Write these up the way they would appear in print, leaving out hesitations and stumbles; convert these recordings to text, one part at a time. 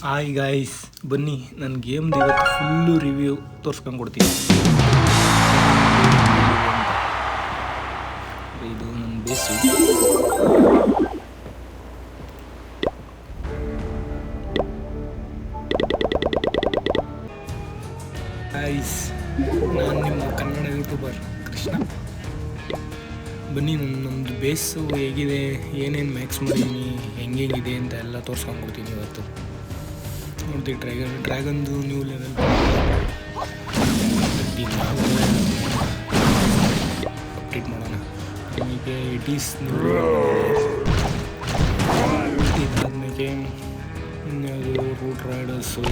Hi guys, ಬನ್ನಿ ನನ್ನ ಗೇಮ್ದು ಇವತ್ತು ಫುಲ್ಲು ರಿವ್ಯೂ ತೋರಿಸ್ಕೊಂಡು ಕೊಡ್ತೀನಿ. ಇದು ನನ್ನ ಬೇಸು. ಗಾಯ್ಸ್, ನಾನು ನಿಮ್ಮ ಕನ್ನಡ ಯೂಟ್ಯೂಬರ್ ಕೃಷ್ಣ. ಬನ್ನಿ ನಮ್ಮದು ಬೇಸು ಹೇಗಿದೆ, ಏನೇನು ಮ್ಯಾಕ್ಸ್ ಮಾಡೀನಿ, ಹೆಂಗಿದೆ ಅಂತ ಎಲ್ಲ ತೋರಿಸ್ಕೊಂಡು ಕೊಡ್ತೀನಿ ಇವತ್ತು. ನೋಡ್ತೀವಿ ಡ್ರ್ಯಾಗನ್ದು ನ್ಯೂ ಲೆವೆಲ್ ಅಪ್ಡೇಟ್ ಮಾಡೋಣ. ನಿಮಗೆ ಇಟೀಸ್ ಇದಾದ್ಮೇಲೆ ಇನ್ಯಾವುದು ರೂಟ್ ರೈಡರ್ಸು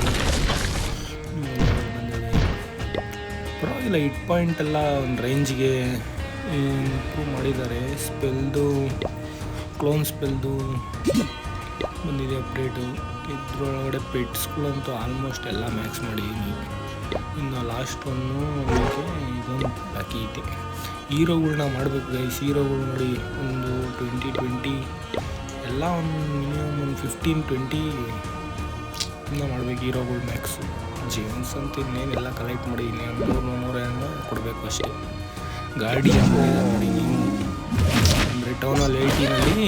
ಬಂದಿದೆ. ಪರವಾಗಿಲ್ಲ, 8 ಪಾಯಿಂಟ್ ಎಲ್ಲ ಒಂದು ರೇಂಜ್ಗೆ ಇಂಪ್ರೂವ್ ಮಾಡಿದ್ದಾರೆ. ಸ್ಪೆಲ್ದು ಕ್ಲೋನ್ ಸ್ಪೆಲ್ದು ಬಂದಿದೆ ಅಪ್ಡೇಟು. ಇದ್ರೊಳಗಡೆ ಪೆಟ್ಸ್ಗಳಂತೂ ಆಲ್ಮೋಸ್ಟ್ ಎಲ್ಲ ಮ್ಯಾಕ್ಸ್ ಮಾಡಿದ್ದೀನಿ. ಇನ್ನು ಲಾಸ್ಟ್ ಒನ್ನು ನಮಗೆ ಇದೊಂದು ಬಾಕಿ ಐತೆ. ಹೀರೋಗಳ್ನ ಮಾಡಬೇಕು ಗೈಸ್. ಹೀರೋಗಳು ನೋಡಿ, ಒಂದು 20 ಎಲ್ಲ ಒಂದು ಮಿನಿಮಮ್ ಒಂದು 15-20 ಇಂದ ಮಾಡಬೇಕು ಹೀರೋಗಳು ಮ್ಯಾಕ್ಸು. ಜೇಮ್ಸ್ ಅಂತ ಇನ್ನೇನೆಲ್ಲ ಕಲೆಕ್ಟ್ ಮಾಡಿದ್ದೀನಿ. ಒಂದು 100 ಕೊಡಬೇಕು ಅಷ್ಟೇ. ಗಾಡಿ ನೋಡಿ ನೀವು, ಅಂದರೆ ಟೌನಲ್ಲಿ 18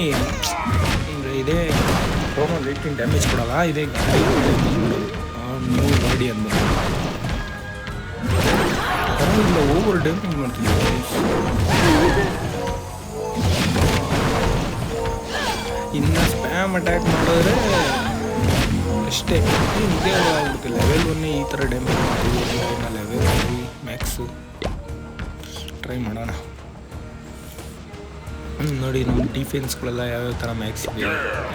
ಅಂದರೆ ಇದೇ ಟೌನಲ್ಲಿ 18 ಡ್ಯಾಮೇಜ್ ಕೊಡಲ್ಲ. ಇದೇ ಗಾಡಿ ನ್ಯೂ ಗಾಡಿ ಅಂದ್ಬಿಟ್ಟು ಪರವಾಗಿಲ್ಲ, ಓವರ್ ಡ್ಯಾಮೇಜ್ ಮಾಡ್ತೀವಿ. ಇನ್ನು ಸ್ಪ್ಯಾಮ್ ಅಟ್ಯಾಕ್ ಮಾಡಿದ್ರೆ ಅಷ್ಟೇ ಇದೇ ಆಗ್ಬಿಡುತ್ತೆ. ಲೆವೆಲ್ 1 ಈ ಥರ ಡ್ಯಾಮೇಜ್ ಮಾಡ್ತೀವಿ. ಲೆವೆಲ್ 3 ಮ್ಯಾಕ್ಸು ಟ್ರೈ ಮಾಡೋಣ. ನೋಡಿ, ನಮ್ಮ ಡಿಫೆನ್ಸ್ಗಳೆಲ್ಲ ಯಾವ್ಯಾವ ಥರ ಮ್ಯಾಕ್ಸ್ ಇದೆ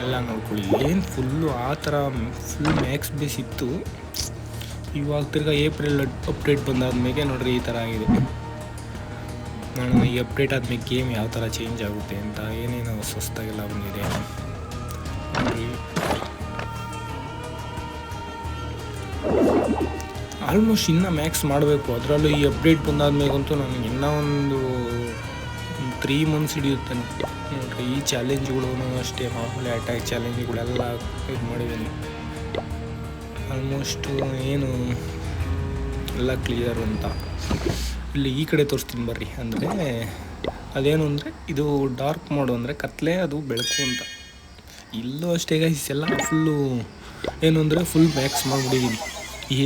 ಎಲ್ಲ ನೋಡ್ಕೊಳ್ಳಿ. ಏನು ಫುಲ್ಲು ಆ ಥರ ಫುಲ್ ಮ್ಯಾಕ್ಸ್ ಬೇಸ್ ಇತ್ತು. ಇವಾಗ ತಿರ್ಗಾ ಏಪ್ರಿಲ್ ಅಪ್ಡೇಟ್ ಬಂದಾದ್ಮೇಲೆ ನೋಡ್ರಿ ಈ ಥರ ಆಗಿದೆ. ನಾನು ಈ ಅಪ್ಡೇಟ್ ಆದ್ಮೇಲೆ ಗೇಮ್ ಯಾವ ಥರ ಚೇಂಜ್ ಆಗುತ್ತೆ ಅಂತ ಏನೇನು ಹೊಸದಾಗೆಲ್ಲ ಬಂದಿದೆ ನೋಡ್ರಿ. ಆಲ್ಮೋಸ್ಟ್ ಇನ್ನೂ ಮ್ಯಾಕ್ಸ್ ಮಾಡಬೇಕು. ಅದರಲ್ಲೂ ಈ ಅಪ್ಡೇಟ್ ಬಂದಾದ್ಮೇಗಂತೂ ನನಗೆ ಇನ್ನೂ ಒಂದು 3 ಮಂತ್ಸ್ ಹಿಡಿಯುತ್ತೆ ನೋಡ್ರಿ. ಈ ಚಾಲೆಂಜ್ಗಳು ಅಷ್ಟೇ, ಮಾಮೂಲಿ ಅಟ್ಯಾಕ್ ಚಾಲೆಂಜ್ಗಳೆಲ್ಲ ಇದು ಮಾಡಿದ್ದೀನಿ. ಆಲ್ಮೋಸ್ಟು ಏನು ಎಲ್ಲ ಕ್ಲಿಯರ್ ಅಂತ. ಇಲ್ಲಿ ಈ ಕಡೆ ತೋರಿಸ್ತೀನಿ ಬರ್ರಿ. ಅಂದರೆ ಅದೇನು ಅಂದರೆ, ಇದು ಡಾರ್ಕ್ ಮೋಡು ಅಂದರೆ ಕತ್ಲೆ, ಅದು ಬೆಳಕು ಅಂತ. ಇಲ್ಲೂ ಅಷ್ಟೇ ಗೈಸ್, ಎಲ್ಲ ಫುಲ್ಲು ಏನು ಅಂದರೆ ಫುಲ್ ಮ್ಯಾಕ್ಸ್ ಮಾಡಿಬಿಟ್ಟಿದ್ದೀನಿ.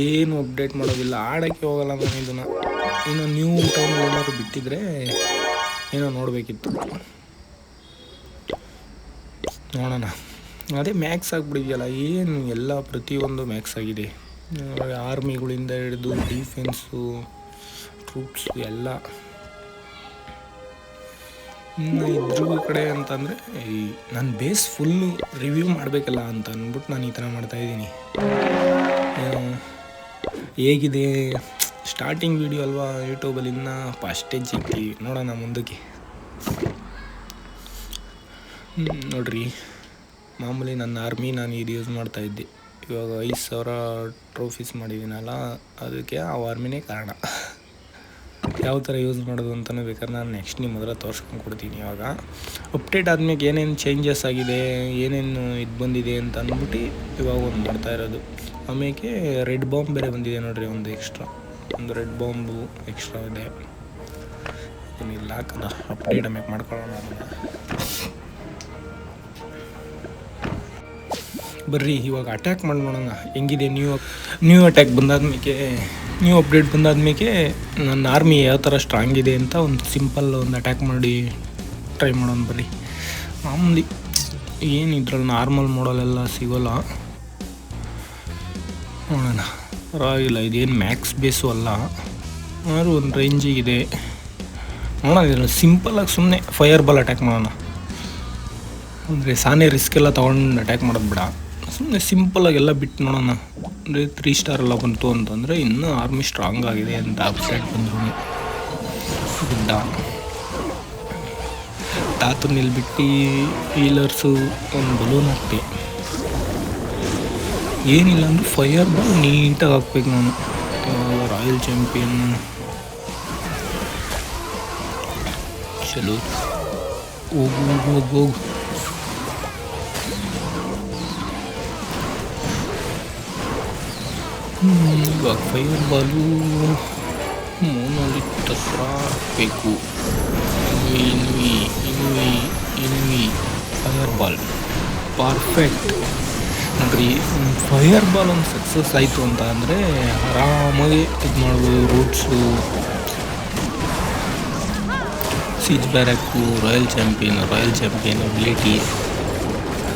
ಏನು ಅಪ್ಡೇಟ್ ಮಾಡೋದಿಲ್ಲ, ಆಡೋಕ್ಕೆ ಹೋಗಲ್ಲ ನಾನು ಇದನ್ನು. ಇನ್ನು ನ್ಯೂ ಟೌನ್ ಏನಾದ್ರು ಬಿಟ್ಟಿದ್ರೆ ಏನೋ ನೋಡಬೇಕಿತ್ತು. ನೋಡೋಣ. ಅದೇ ಮ್ಯಾಕ್ಸ್ ಆಗಿಬಿಡಿದೆಯಲ್ಲ, ಏನು ಎಲ್ಲ ಪ್ರತಿಯೊಂದು ಮ್ಯಾಕ್ಸ್ ಆಗಿದೆ. ಆರ್ಮಿಗಳಿಂದ ಹಿಡಿದು ಡಿಫೆನ್ಸು, ಟ್ರೂಪ್ಸು ಎಲ್ಲ. ಇನ್ನು ಇದ್ರ ಕಡೆ ಅಂತಂದರೆ ನನ್ನ ಬೇಸ್ ಫುಲ್ಲು ರಿವ್ಯೂ ಮಾಡಬೇಕಲ್ಲ ಅಂತ ಅಂದ್ಬಿಟ್ಟು ನಾನು ಈ ಥರ ಮಾಡ್ತಾಯಿದ್ದೀನಿ. ಹೇಗಿದೆ ಸ್ಟಾರ್ಟಿಂಗ್ ವೀಡಿಯೋ ಅಲ್ವಾ ಯೂಟ್ಯೂಬಲ್ಲಿ, ಇನ್ನೂ ಫಸ್ಟೇಜ್ ಇತ್ತು. ನೋಡೋಣ ಮುಂದಕ್ಕೆ. ನೋಡ್ರಿ, ಮಾಮೂಲಿ ನನ್ನ ಆರ್ಮಿ ನಾನು ಇದು ಯೂಸ್ ಮಾಡ್ತಾಯಿದ್ದೆ. ಇವಾಗ 5,000 ಟ್ರೋಫೀಸ್ ಮಾಡಿದ್ದೀನಲ್ಲ, ಅದಕ್ಕೆ ಆ ಆರ್ಮಿನೇ ಕಾರಣ. ಯಾವ ಥರ ಯೂಸ್ ಮಾಡೋದು ಅಂತಲೂ ಬೇಕಾದ್ರೆ ನಾನು ನೆಕ್ಸ್ಟ್ ನಿಮ್ಮ ಹತ್ರ ತೋರಿಸ್ಕೊಂಡು ಕೊಡ್ತೀನಿ. ಇವಾಗ ಅಪ್ಡೇಟ್ ಆದ್ಮೇಲೆ ಏನೇನು ಚೇಂಜಸ್ ಆಗಿದೆ, ಏನೇನು ಇದು ಬಂದಿದೆ ಅಂತ ಅಂದ್ಬಿಟ್ಟು ಇವಾಗ ಒಂದು ಮಾಡ್ತಾ ಇರೋದು. ಆಮೇಲೆ ರೆಡ್ ಬಾಂಬ್ ಬೇರೆ ಬಂದಿದೆ ನೋಡ್ರಿ, ಒಂದು ಎಕ್ಸ್ಟ್ರಾ, ಒಂದು ರೆಡ್ ಬಾಂಬು ಎಕ್ಸ್ಟ್ರಾ ಇದೆ. ಏನಿಲ್ಲ ಹಾಕಲ್ಲ, ಅಪ್ಡೇಟ್ ಆಮೇಲೆ ಮಾಡ್ಕೊಳ್ಳೋಣ ಅದನ್ನು. ಬರ್ರಿ ಇವಾಗ ಅಟ್ಯಾಕ್ ಮಾಡಿ ನೋಡೋಣ ಹೆಂಗಿದೆ. ನ್ಯೂ ಅಟ್ಯಾಕ್ ಬಂದಾದ್ಮೇಲೆ, ನ್ಯೂ ಅಪ್ಡೇಟ್ ಬಂದಾದ್ಮೇಲೆ ನನ್ನ ಆರ್ಮಿ ಯಾವ ಥರ ಸ್ಟ್ರಾಂಗ್ ಇದೆ ಅಂತ ಒಂದು ಸಿಂಪಲ್ ಒಂದು ಅಟ್ಯಾಕ್ ಮಾಡಿ ಟ್ರೈ ಮಾಡೋಣ ಬರ್ರಿ. ಮಾಮೂಲಿ ಏನು ಇದ್ರಲ್ಲಿ ನಾರ್ಮಲ್ ಮಾಡಲೆಲ್ಲ ಸಿಗೋಲ್ಲ. ನೋಡೋಣ, ಪರವಾಗಿಲ್ಲ. ಇದೇನು ಮ್ಯಾಕ್ಸ್ ಬೇಸು ಅಲ್ಲ, ಆದರೂ ಒಂದು ರೇಂಜಿಗಿದೆ. ನೋಡೋಣ, ಇದನ್ನು ಸಿಂಪಲಾಗಿ ಸುಮ್ಮನೆ ಫೈರ್ ಬಾಲ್ ಅಟ್ಯಾಕ್ ಮಾಡೋಣ. ಅಂದರೆ ಸಾನೇ ರಿಸ್ಕ್ ಎಲ್ಲ ತೊಗೊಂಡು ಅಟ್ಯಾಕ್ ಮಾಡೋದು ಬೇಡ, ಸುಮ್ಮನೆ ಸಿಂಪಲಾಗೆಲ್ಲ ಬಿಟ್ಟು ನೋಡೋಣ. ಅಂದರೆ 3 ಸ್ಟಾರ್ ಎಲ್ಲ ಬಂತು ಅಂತಂದರೆ ಇನ್ನೂ ಆರ್ಮಿ ಸ್ಟ್ರಾಂಗ್ ಆಗಿದೆ ಅಂತ ಅಪ್ಡೇಟ್ ಬಂದರು. ಗುಡ್ಡ ತಾತನ ನಿಲ್ಬಿಟ್ಟು ಹೀಲರ್ಸು ಒಂದು ಬಲೂನ್ ಹಾಕ್ತೆ. ಏನಿಲ್ಲ ಅಂದರೆ ಫೈರ್ ಬಾಲ್ ನೀಟಾಗಿ ಹಾಕ್ಬೇಕು ನಾನು. ರಾಯಲ್ ಚಾಂಪಿಯನ್ ಚಲೋ. ಹೋಗು ಇವಾಗ ಫೈರ್ ಬಾಲು ಮೋನೋಲಿತ್ ಹತ್ರ ಬೇಕು. ಇನ್ವಿ ಫೈರ್ ಬಾಲ್ ಪರ್ಫೆಕ್ಟ್ ನೋಡ್ರಿ. ಫೈರ್ ಬಾಲ್ ಒಂದು ಸಕ್ಸಸ್ ಆಯಿತು ಅಂತ ಅಂದರೆ ಆರಾಮಾಗಿ ಇದು ಮಾಡ್ಬೋದು. Roots, siege barrack, royal champion ability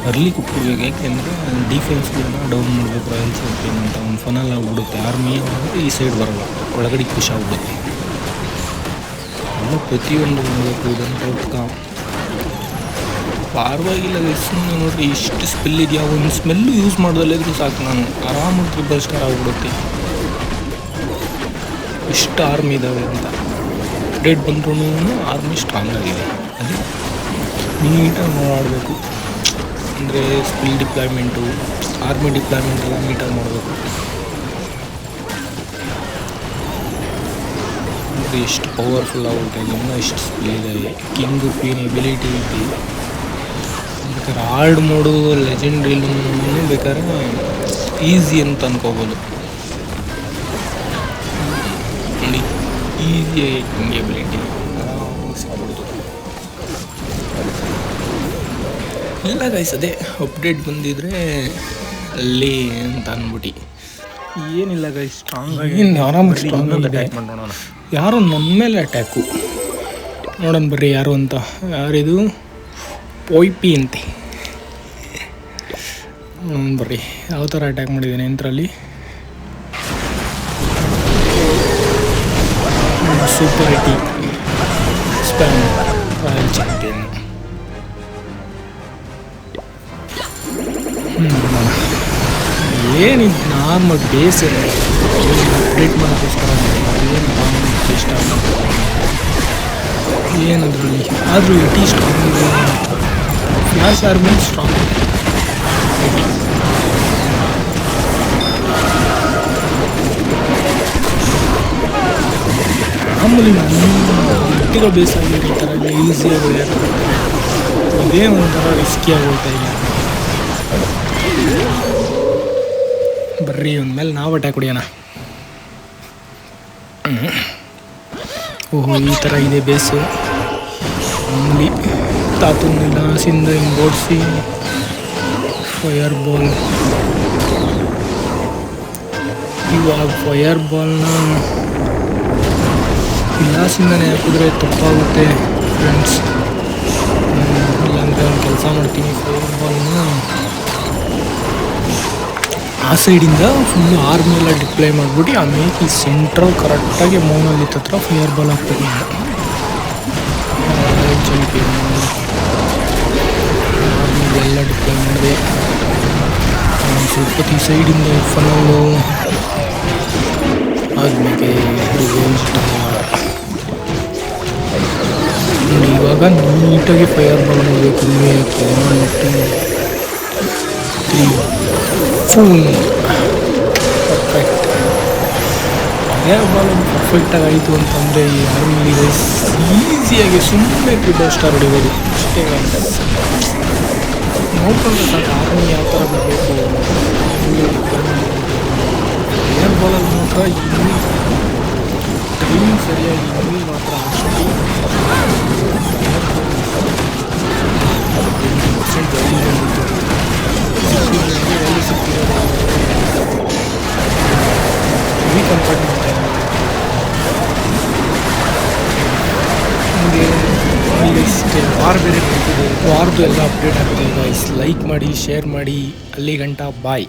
early ಕುಟ್ಬಿಡ್ಬೇಕು. ಯಾಕೆಂದರೆ ಡಿಫೆನ್ಸ್ಗಳನ್ನ ಡೌನ್ ಮಾಡಬೇಕು. ರಾಯಲ್ ಚಾಂಪಿಯನ್ ಅಂತ ಒಂದು ಫನಲ್ ಆಗಿಬಿಡುತ್ತೆ. ಆರ್ಮಿ ಈ ಸೈಡ್ ಬರೋಲ್ಲ, ಒಳಗಡೆ ಖುಷಿ ಆಗ್ಬಿಡುತ್ತೆ. ಎಲ್ಲ ಪ್ರತಿಯೊಂದು ಮಾಡಬೇಕು. ಇದನ್ನು ಟೌಟ್ಕ ಪರವಾಗಿಲ್ಲ. ಸುಮ್ಮನೆ ನೋಡಿರಿ ಇಷ್ಟು ಸ್ಪೆಲ್ ಇದೆಯಾ, ಒಂದು ಸ್ಮೆಲ್ಲು ಯೂಸ್ ಮಾಡೋದಲ್ಲಿದ್ರೂ ಸಾಕು, ನಾನು ಆರಾಮಾಗಿ ಟ್ರಿಬಲ್ ಸ್ಟಾರ್ ಆಗಿಬಿಡುತ್ತೆ. ಇಷ್ಟು ಆರ್ಮಿ ಇದ್ದಾವೆ ಅಂತ ಅಪ್ಡೇಟ್ ಬಂದ್ರೂ ಆರ್ಮಿ ಸ್ಟ್ರಾಂಗ್ ಆಗಿದೆ. ಅದೇ ನೀಟಾಗಿ ಆಡಬೇಕು. ಅಂದರೆ ಸ್ಕಿಲ್ ಡಿಪ್ಲಾಯ್ಮೆಂಟು, ಆರ್ಮಿ ಡಿಪ್ಲಾಯ್ಮೆಂಟ್ ಎಲ್ಲ ನೀಟಾಗಿ ಮಾಡಬೇಕು. ಅಂದರೆ ಎಷ್ಟು ಪವರ್ಫುಲ್ ಆಗುತ್ತೆ, ಇನ್ನೂ ಎಷ್ಟು ಸ್ಕಿಲ್ ಇದೆ. ಕಿಂಗು ಕ್ವೀನ್ ಎಬಿಲಿಟಿ ಐತಿ. ಬೇಕಾದ್ರೆ ಹಾರ್ಡ್ ಮೋಡು ಲೆಜೆಂಡ್ರಿಲೂ ಬೇಕಾದ್ರೆ ಈಸಿ ಅಂತ ಅನ್ಕೋಬೋದು. ಈಸಿಯಾಗಿ ಕಿಂಗ್ ಎಬಿಲಿಟಿ ಸಿಗ್ಬಿಡ್ತು. ಇಲ್ಲ ಗೈಸ್, ಅದೇ ಅಪ್ಡೇಟ್ ಬಂದಿದ್ರೆ ಅಲ್ಲಿ ಅಂತ ಅಂದ್ಬಿಟ್ಟು ಏನಿಲ್ಲ ಗೈಸ್. ಸ್ಟ್ರಾಂಗ್ ಆಗಿ ಆರಾಮಾಗಿ ಸ್ಟ್ರಾಂಗ್ ಅಟ್ಯಾಕ್ ಮಾಡೋಣ. ಯಾರು ನನ್ನ ಮೇಲೆ ಅಟ್ಯಾಕು ನೋಡೋಣ ಬರ್ರಿ ಯಾರು ಅಂತ. ಯಾರಿದು? ಪೊಯ್ಪಿ ಅಂತೆ. ಬರ್ರಿ ಯಾವ ಥರ ಅಟ್ಯಾಕ್ ಮಾಡಿದ್ದೇನೆ ಅಂತರಲ್ಲಿ. ಸೂಪರ್ ಐಟಿ ಸ್ಪ್ಯಾಮ್ ರಾಯಲ್ ಚಾಂಪಿಯನ್. ಏನಿದು ನಾರ್ಮಲ್ ಬೇಸ್ ಅಪ್ಡೇಟ್ ಮಾಡೋಕ್ಕೋಸ್ಕರ ಏನು ಇಷ್ಟ ಏನದ್ರಲ್ಲಿ. ಆದರೂ ET strong, flash army strong. ಮಾಮೂಲಿ ಇಟ್ಟಿರೋ ಬೇಸಾಗಿ ಈ ಥರ ಈಸಿಯಾಗಿ ಇದೇ ಒಂಥರ ರಿಸ್ಕಿ ಆಗೋಗ್ತಾ ಇಲ್ಲ. ಬರ್ರಿ ಒಂದ್ಮೇಲೆ ನಾವು ಅಟ್ಯಾಕ್ ಹೊಡಿಯೋಣ. ಓಹೋ, ಈ ಥರ ಇದೆ ಬೇಸು. ಮಾಮೂಲಿ ತಾತುನಿಲ್ಲ ಸಿಂದ ಹಿಂಗೆ ಓಡಿಸಿ ಫೈರ್ ಬಾಲ್. ಇವಾಗ ಫೈರ್ ಬಾಲ್ನ ಇಲ್ಲಾಸಿಂದನೇ ಹಾಕಿದ್ರೆ ತಪ್ಪಾಗುತ್ತೆ ಫ್ರೆಂಡ್ಸ್. ಇಲ್ಲಾಂದರೆ ಒಂದು ಕೆಲಸ ಮಾಡ್ತೀನಿ, ಫೈರ್ ಬಾಲ್ನ ಆ ಸೈಡಿಂದ ಫುಲ್ಲು ಆರ್ಮಿ ಎಲ್ಲ ಡಿಪ್ಲೈ ಮಾಡಿಬಿಟ್ಟು ಆಮೇಲೆ ಈ ಸೆಂಟ್ರಲ್ ಕರೆಕ್ಟಾಗಿ ಮೌನಲ್ಲಿ ಹತ್ರ ಫೈರ್ ಬಾಲ್ ಹಾಕ್ತೀನಿ. ಚಾಂಪಿಯನ್ ಆರ್ಮಿ ಎಲ್ಲ ಡಿಪ್ಲೈ ಮಾಡಿದೆ. ಸ್ವಲ್ಪ ಈ ಸೈಡಿಂದ ಫನಲ್ಲು ಆದ್ಮೇಲೆ ನೋಡಿ. ಇವಾಗ ನೀಟಾಗಿ ಫೈರ್ ಬಾಲ್ ಮಾಡಬೇಕು. 1 2 3 ಪರ್ಫೆಕ್ಟ್. ಫೈರ್ ಬಾಲ್ ಪರ್ಫೆಕ್ಟಾಗಿ ಆಯಿತು ಅಂತಂದರೆ ಈ ಆರ್ಮಿಲಿ ಈಸಿಯಾಗಿ ಸುಮ್ಮನೆ ಟ್ರಿಬಲ್ ಸ್ಟಾರ್ ಹೊಡಿಬೋದು. ಅಷ್ಟೇ ನೋಡ್ಕೊಂಡ್ರೆ ಸಾಕು ಆರ್ಮಿ ಯಾವ ಥರ ಬರಬೇಕು. ಫೈರ್ ಬಾಲಲ್ಲಿ ಮಾತ್ರ ಇನ್ನೂ ಟೈಮಿಂಗ್ ಸರಿಯಾಗಿ ಇನ್ನೂ ಮಾತ್ರ ಅಷ್ಟು ವಾರ್ ಬೇರೆ ವಾರ್ದು ಎಲ್ಲ ಅಪ್ಡೇಟ್ ಆಗಿದೆ ಗೈಸ್. ಲೈಕ್ ಮಾಡಿ, ಶೇರ್ ಮಾಡಿ. ಅಲ್ಲಿ ಗಂಟ ಬಾಯ್.